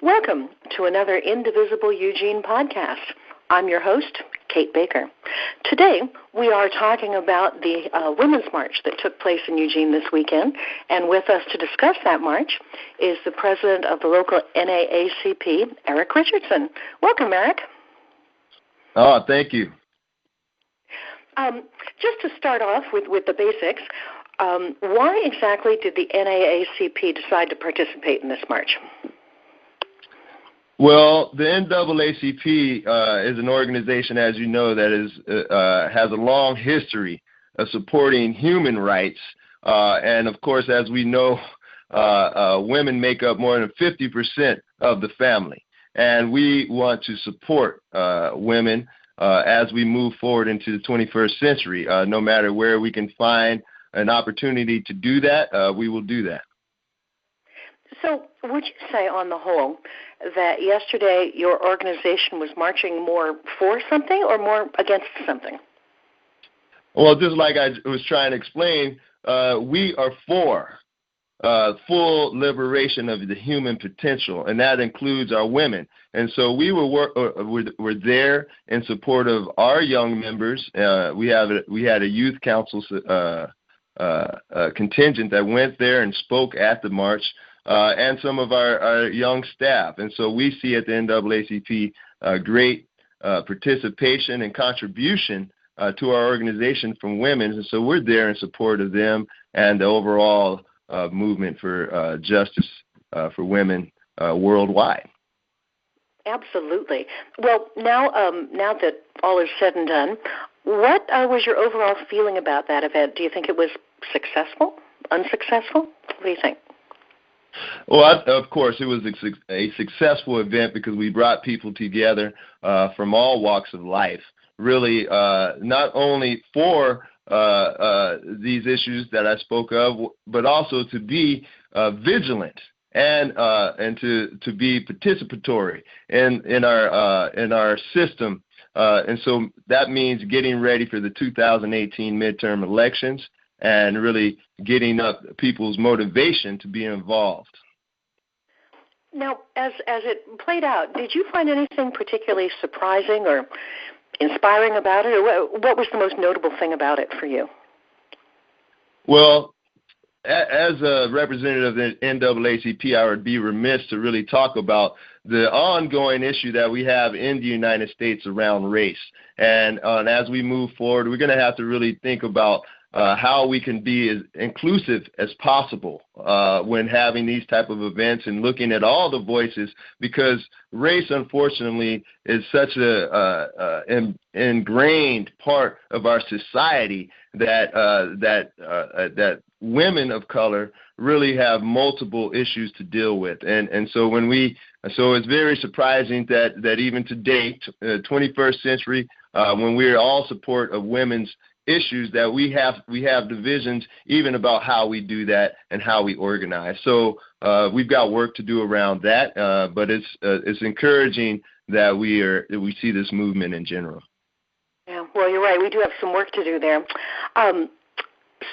Welcome to another Indivisible Eugene podcast. I'm your host, Kate Baker. Today, we are talking about the Women's March that took place in Eugene this weekend, and with us to discuss that march is the president of the local NAACP, Eric Richardson. Welcome, Eric. Oh, thank you. Just to start off with the basics, why exactly did the NAACP decide to participate in this march? Well, the NAACP is an organization, as you know, that has a long history of supporting human rights. And, of course, as we know, women make up more than 50% of the family. And we want to support women as we move forward into the 21st century. No matter where we can find an opportunity to do that, we will do that. So would you say, on the whole, that yesterday your organization was marching more for something or more against something? Well, just like I was trying to explain, we are for full liberation of the human potential, and that includes our women. And so we were there in support of our young members. We had a youth council contingent that went there and spoke at the march. And some of our young staff. And so we see at the NAACP great participation and contribution to our organization from women. And so we're there in support of them and the overall movement for justice for women worldwide. Absolutely. Well, now that all is said and done, what was your overall feeling about that event? Do you think it was successful, unsuccessful? What do you think? Well, of course, it was a successful event because we brought people together from all walks of life, really not only for these issues that I spoke of, but also to be vigilant and to be participatory in our system. And so that means getting ready for the 2018 midterm elections and really getting up people's motivation to be involved. Now, as it played out, did you find anything particularly surprising or inspiring about it, or what was the most notable thing about it for you? Well, as a representative of the NAACP, I would be remiss to really talk about the ongoing issue that we have in the United States around race. And as we move forward, we're going to have to really think about how we can be as inclusive as possible when having these type of events and looking at all the voices, because race, unfortunately, is such an ingrained part of our society that women of color really have multiple issues to deal with. And so it's very surprising that even today, 21st century, when we're all support of women's issues, that we have divisions even about how we do that and how we organize. So we've got work to do around that, but it's encouraging that we see this movement in general. Yeah, well, you're right. We do have some work to do there.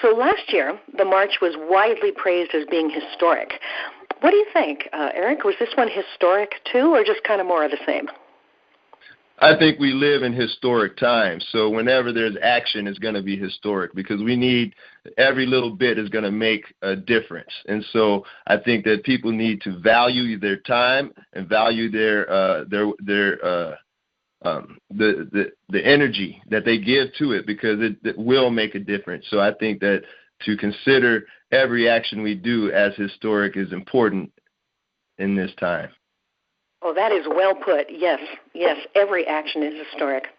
So last year, the march was widely praised as being historic. What do you think, Eric? Was this one historic too, or just kind of more of the same? I think we live in historic times, so whenever there's action, it's going to be historic because we need every little bit is going to make a difference. And so I think that people need to value their time and value the energy that they give to it, because it will make a difference. So I think that to consider every action we do as historic is important in this time. Oh, that is well put. Yes, every action is historic.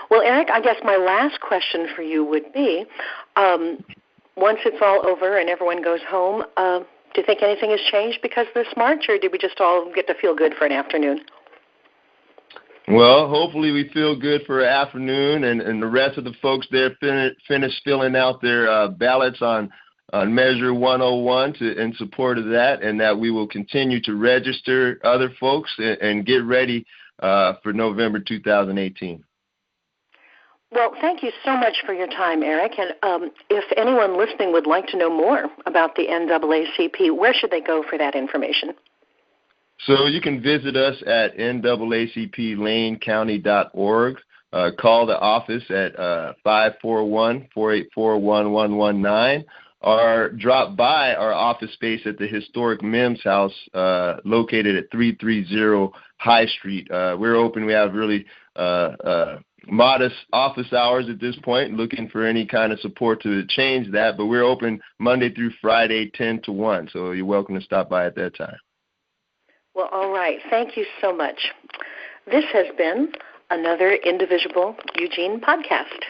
Well, Eric, I guess my last question for you would be, once it's all over and everyone goes home, do you think anything has changed because of this march, or did we just all get to feel good for an afternoon? Well, hopefully we feel good for an afternoon, and the rest of the folks there finish filling out their ballots on Measure 101 in support of that, and that we will continue to register other folks and get ready for November 2018. Well, thank you so much for your time, Eric. And if anyone listening would like to know more about the NAACP, where should they go for that information? So you can visit us at NAACPLaneCounty.org. Call the office at 541-484-1119, or drop by our office space at the historic Mims House located at 330 High Street. We're open. We have really modest office hours at this point, looking for any kind of support to change that, but we're open Monday through Friday, 10 to 1, so you're welcome to stop by at that time. Well, all right. Thank you so much. This has been another Indivisible Eugene podcast.